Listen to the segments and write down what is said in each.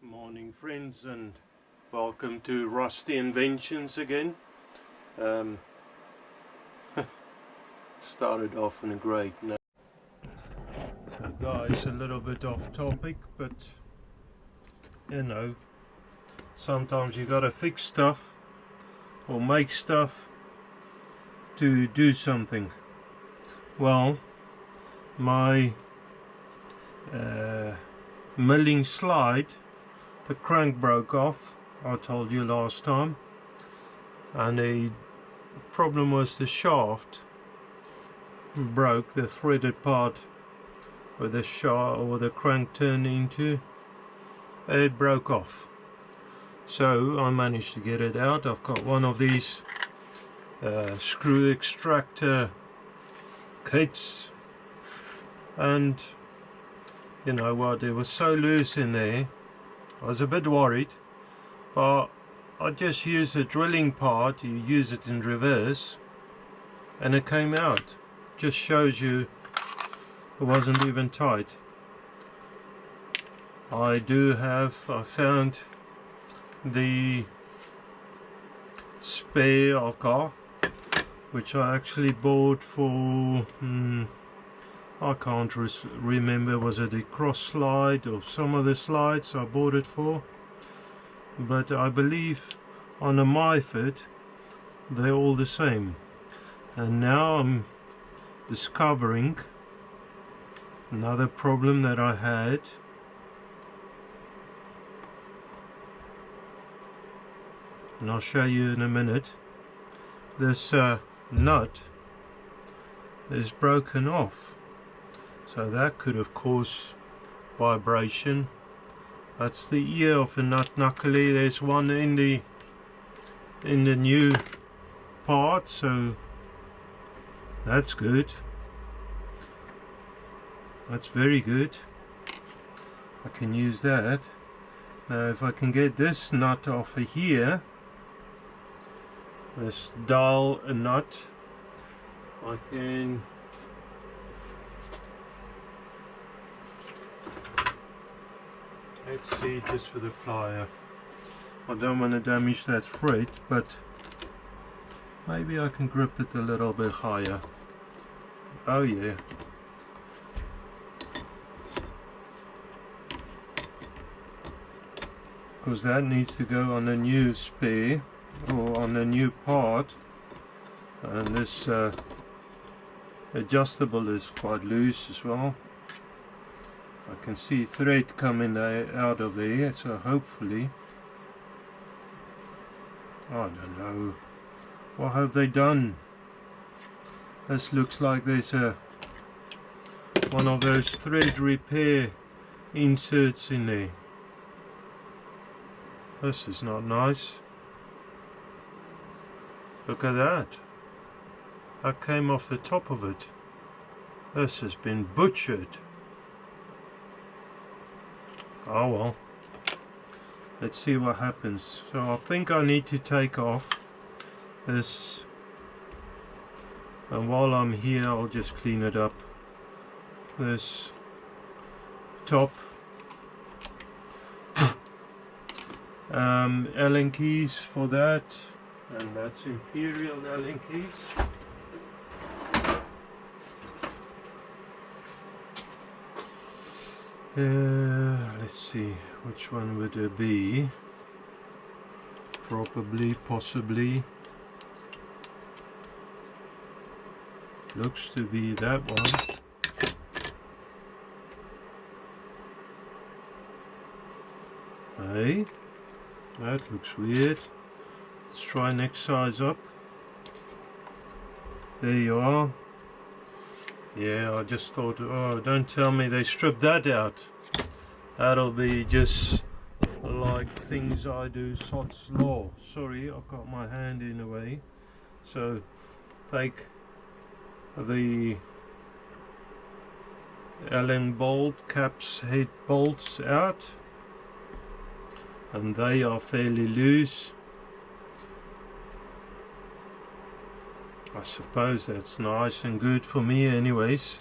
Morning friends, and welcome to Rusty Inventions again. Started off on a great note. So guys, a little bit off topic, but you know, sometimes you gotta fix stuff or make stuff to do something. Well, my milling slide, the crank broke off, I told you last time, and the problem was the shaft broke, the threaded part where the shaft or the crank turned into, it broke off. So I managed to get it out. I've got one of these screw extractor kits, and you know what, it was so loose in there, I was a bit worried, but I just used the drilling part. You use it in reverse and it came out. Just shows you it wasn't even tight. I found the spare I've got, which I actually bought for I can't remember, was it a cross slide or some of the slides I bought it for, but I believe on a Myford they're all the same. And now I'm discovering another problem that I had. And I'll show you in a minute. This nut is broken off. So that could have caused vibration. That's the ear of a nut knuckly. There's one in the new part, so that's good. That's very good. I can use that. Now if I can get this nut off of here, this dull nut, I can let's see, just with a plier. I don't want to damage that thread, but maybe I can grip it a little bit higher. Oh yeah. Because that needs to go on a new spare or on a new part, and this adjustable is quite loose as well. I can see thread coming out of there, so hopefully, I don't know, what have they done? This looks like there's one of those thread repair inserts in there. This is not nice. Look at that. That came off the top of it. This has been butchered. Oh well, let's see what happens. So I think I need to take off this, and while I'm here I'll just clean it up. This top Allen keys for that, and that's Imperial Allen keys. Let's see, which one would it be? Probably, possibly. Looks to be that one. Hey, that looks weird. Let's try next size up. There you are. Yeah, I just thought, oh, don't tell me they stripped that out. That'll be just like things I do, Sod's Law. Sorry, I've got my hand in the way. So, take the Allen bolt caps, head bolts out, and they are fairly loose. I suppose that's nice and good for me anyways.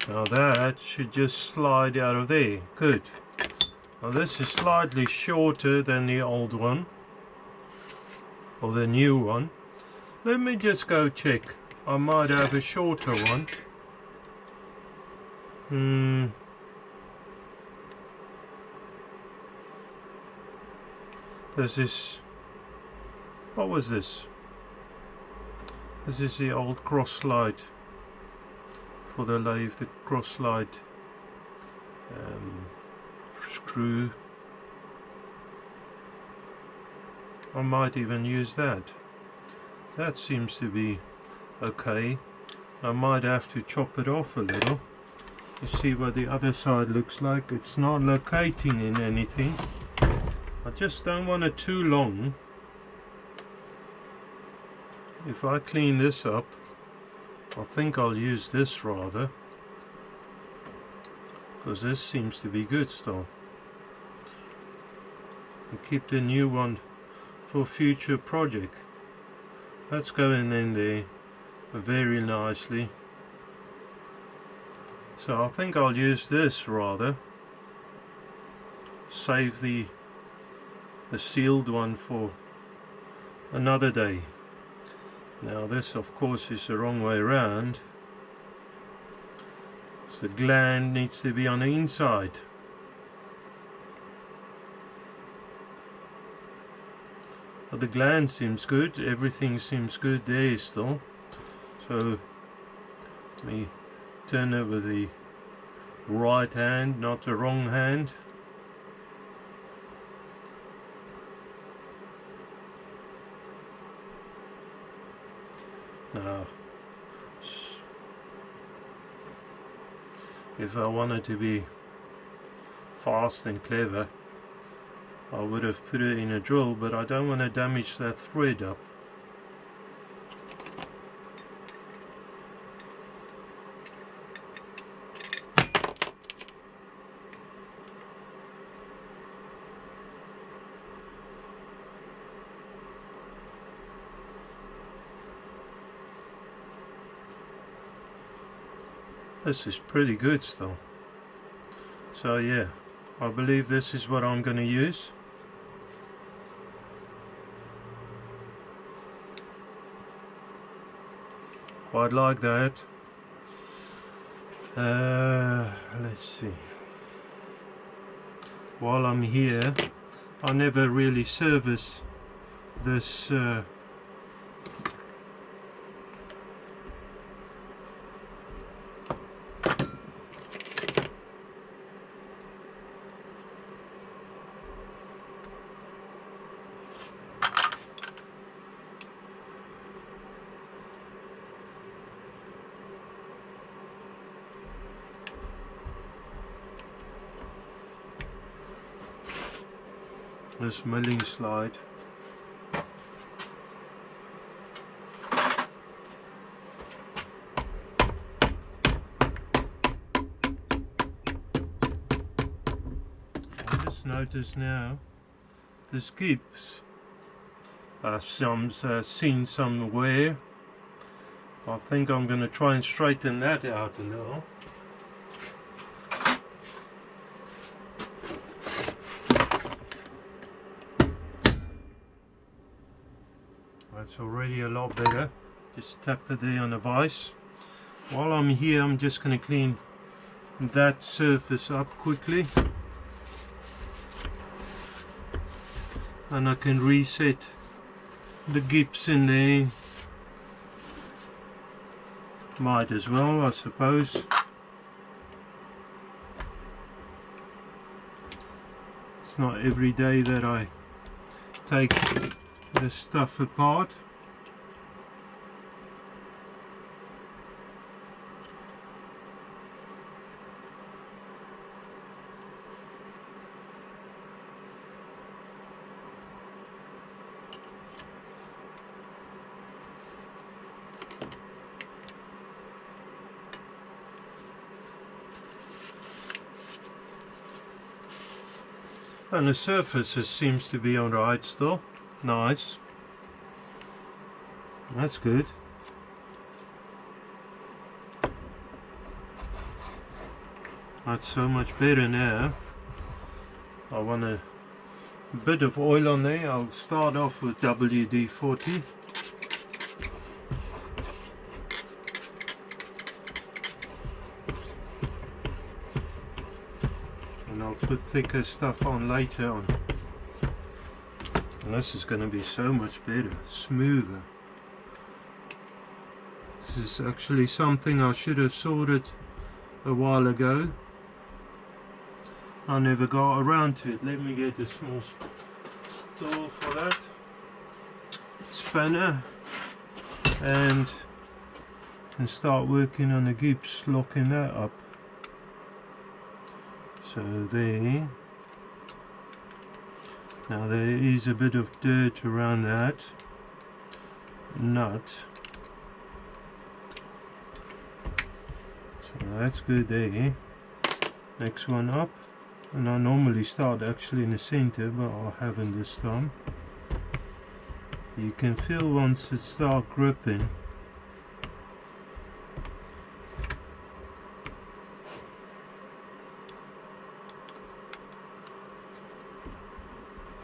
Now that should just slide out of there. Good. Well, this is slightly shorter than the old one, or the new one. Let me just go check. I might have a shorter one. This is, what was this? This is the old cross slide for the lathe, the cross slide screw. I might even use that. That seems to be okay. I might have to chop it off a little to see what the other side looks like. It's not locating in anything. I just don't want it too long. If I clean this up, I think I'll use this rather, because this seems to be good still. And keep the new one for future project. That's going in there very nicely. So I think I'll use this rather. Save the sealed one for another day. Now this of course is the wrong way around. So the gland needs to be on the inside. But the gland seems good, everything seems good there still. So let me turn it with the right hand, not the wrong hand. Now, if I wanted to be fast and clever, I would have put it in a drill, but I don't want to damage that thread up. This is pretty good still. So yeah, I believe this is what I'm going to use. Quite like that. Let's see. While I'm here, I never really service this milling slide. I just noticed now this keeps seen some wear. I think I'm going to try and straighten that out a little. That's already a lot better. Just tap it there on the vise. While I'm here, I'm just going to clean that surface up quickly, and I can reset the gips in there. Might as well, I suppose. It's not every day that I take this stuff apart. And the surface seems to be alright still. Nice. That's good. That's so much better now. I want a bit of oil on there. I'll start off with WD-40. And I'll put thicker stuff on later on. And this is going to be so much better, smoother. This is actually something I should have sorted a while ago. I never got around to it. Let me get a small tool for that. Spanner. And start working on the gips, locking that up. So there. Now there is a bit of dirt around that nut. So that's good there. Next one up. And I normally start actually in the center, but I haven't this time. You can feel once it starts gripping.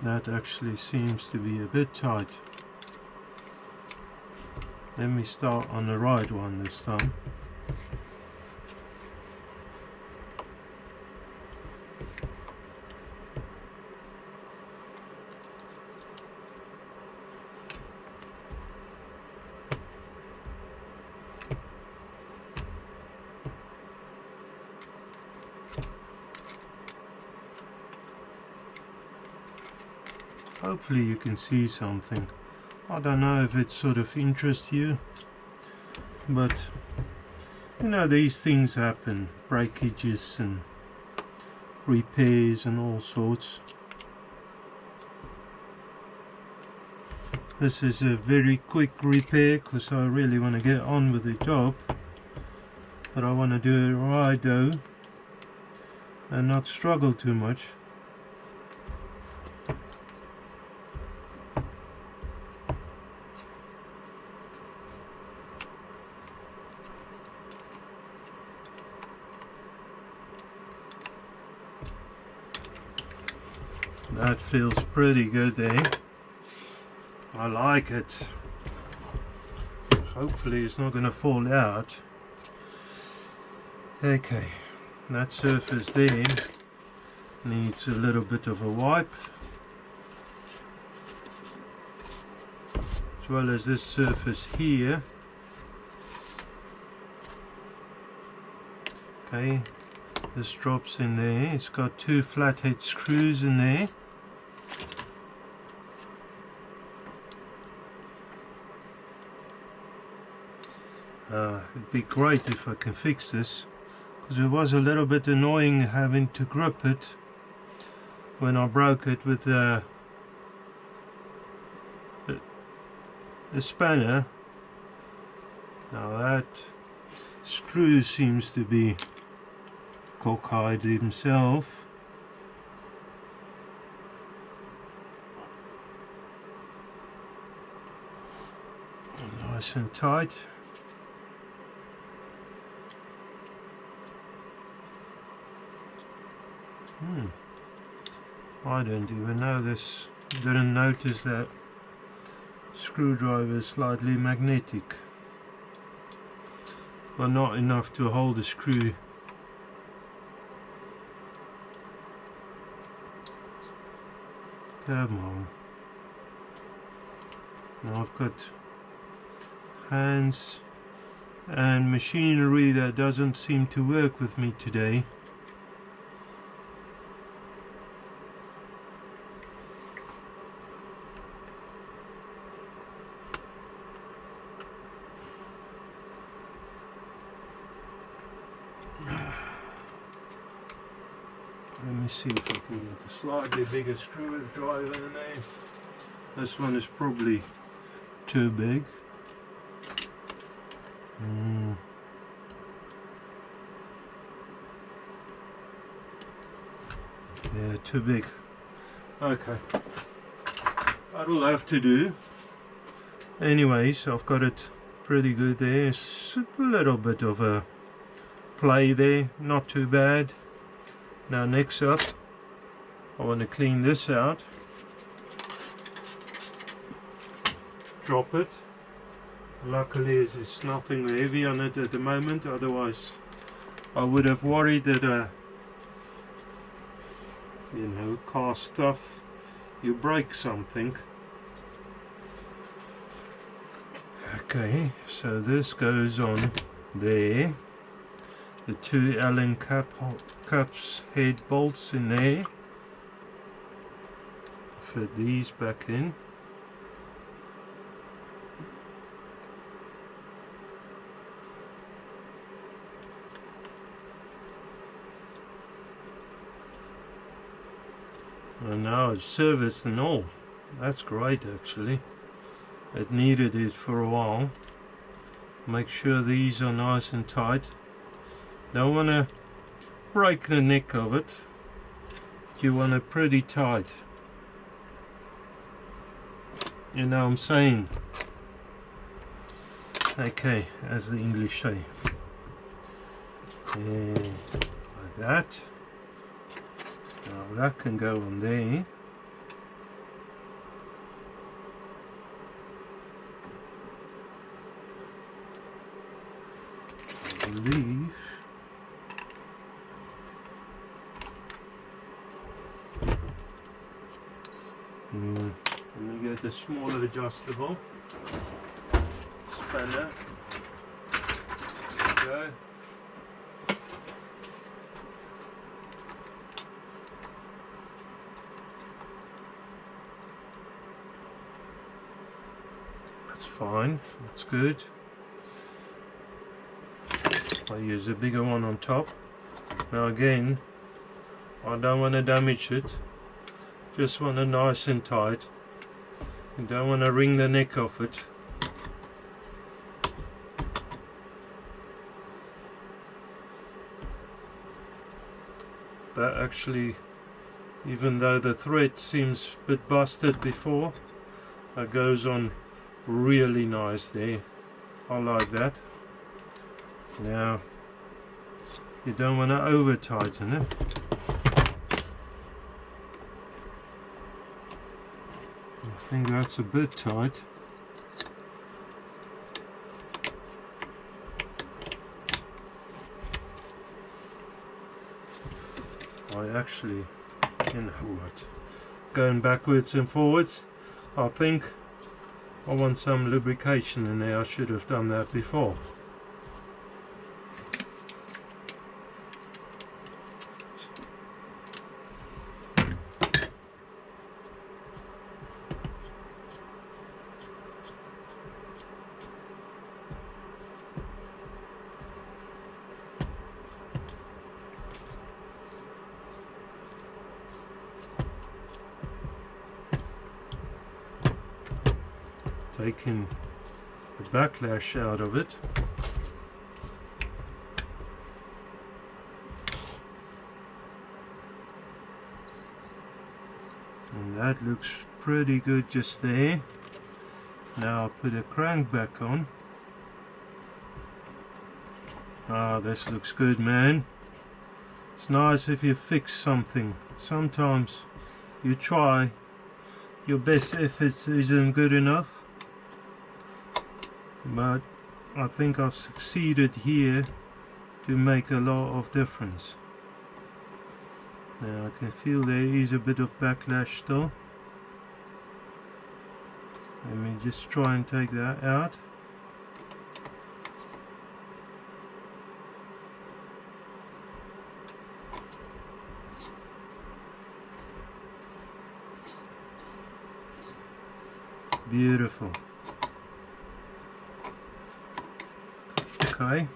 That actually seems to be a bit tight. Let me start on the right one this time. Hopefully you can see something. I don't know if it sort of interests you, but you know, these things happen, breakages and repairs and all sorts. This is a very quick repair because I really want to get on with the job, but I want to do it right though and not struggle too much. That feels pretty good there. I like it. Hopefully it's not going to fall out. Okay, that surface there needs a little bit of a wipe, as well as this surface here. Okay, this drops in there. It's got two flathead screws in there. It'd be great if I can fix this, because it was a little bit annoying having to grip it when I broke it with the spanner. Now that screw seems to be cockeyed himself. Nice and tight. I don't even know this. Didn't notice that screwdriver is slightly magnetic, but not enough to hold the screw. Come on. Now I've got hands and machinery that doesn't seem to work with me today. Let me see if I can get a slightly bigger screwdriver in there. This one is probably too big. Yeah, too big. Okay, that'll have to do. Anyways, I've got it pretty good there. It's a little bit of a play there, not too bad. Now next up, I want to clean this out, drop it. Luckily there's nothing heavy on it at the moment, otherwise I would have worried that you know, car stuff, you break something. Okay, so this goes on there. The two Allen cups head bolts in there. Fit these back in. And now it's serviced and all. That's great actually. It needed it for a while. Make sure these are nice and tight. Don't want to break the neck of it. You want it pretty tight. You know what I'm saying? Okay, as the English say. Like that. Now that can go on there. I believe let me get a smaller adjustable spanner. There we go. That's fine, that's good. I use a bigger one on top. Now again, I don't want to damage it, just want it nice and tight. You don't want to wring the neck off it. But actually, even though the thread seems a bit busted before, it goes on really nice there. I like that. Now, you don't want to over tighten it. I think that's a bit tight. I actually, you know what, going backwards and forwards, I think I want some lubrication in there. I should have done that before. Taking the backlash out of it. And that looks pretty good just there. Now I'll put a crank back on. Ah, this looks good, man. It's nice if you fix something. Sometimes you try your best efforts isn't good enough. But I think I've succeeded here to make a lot of difference. Now I can feel there is a bit of backlash still. Let me just try and take that out. Beautiful. Okay.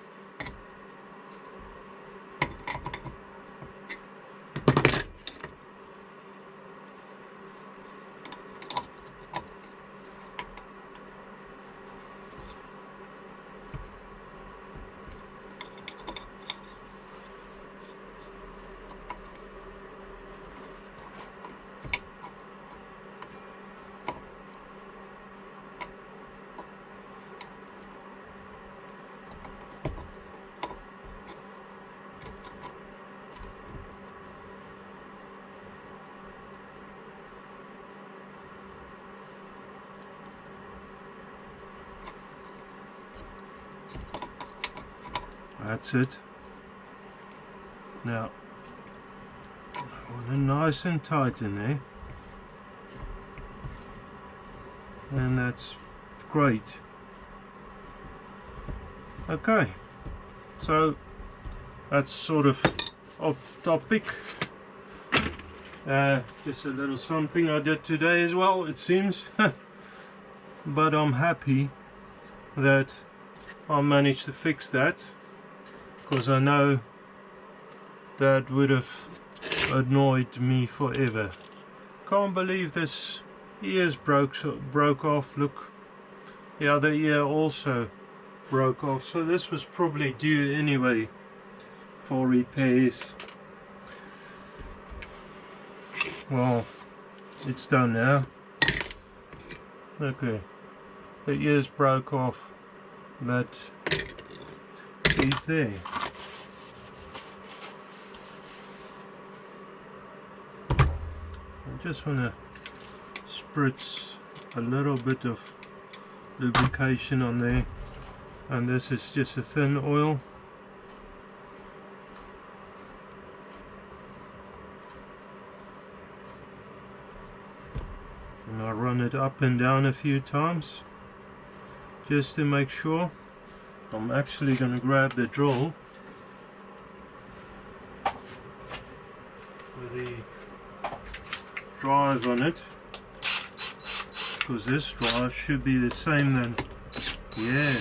That's it. Now, want it nice and tight in there, and that's great. Okay, so that's sort of off topic. Just a little something I did today as well, it seems. But I'm happy that I managed to fix that, because I know that would have annoyed me forever. Can't believe this ear's broke off. Look, the other ear also broke off, so this was probably due anyway for repairs. Well, it's done now. Okay, the ears broke off, that is there. I just want to spritz a little bit of lubrication on there, and this is just a thin oil. And I run it up and down a few times just to make sure. I'm actually going to grab the drill with the drive on it, because this drive should be the same then. Yeah.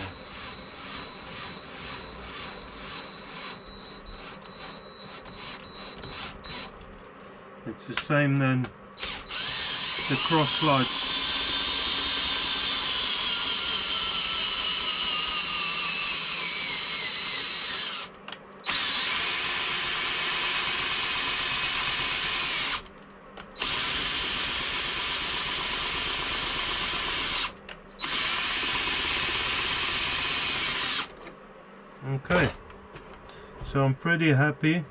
It's the same then, the cross lights. Okay, so I'm pretty happy.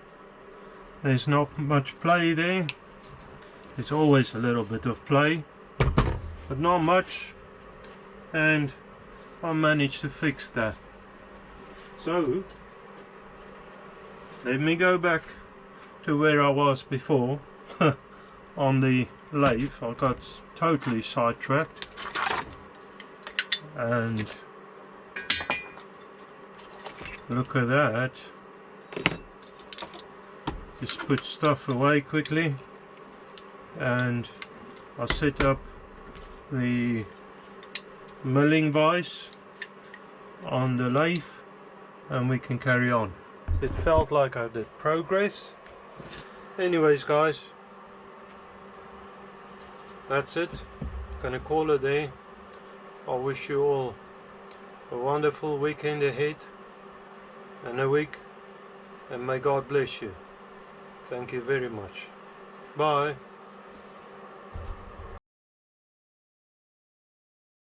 There's not much play there. There's always a little bit of play, but not much, and I managed to fix that. So let me go back to where I was before on the lathe. I got totally sidetracked, and look at that. Just put stuff away quickly, and I'll set up the milling vise on the lathe and we can carry on. It felt like I did progress. Anyways guys, that's it. Gonna call it there. I wish you all a wonderful weekend ahead and a week, and may God bless you. Thank you very much. Bye.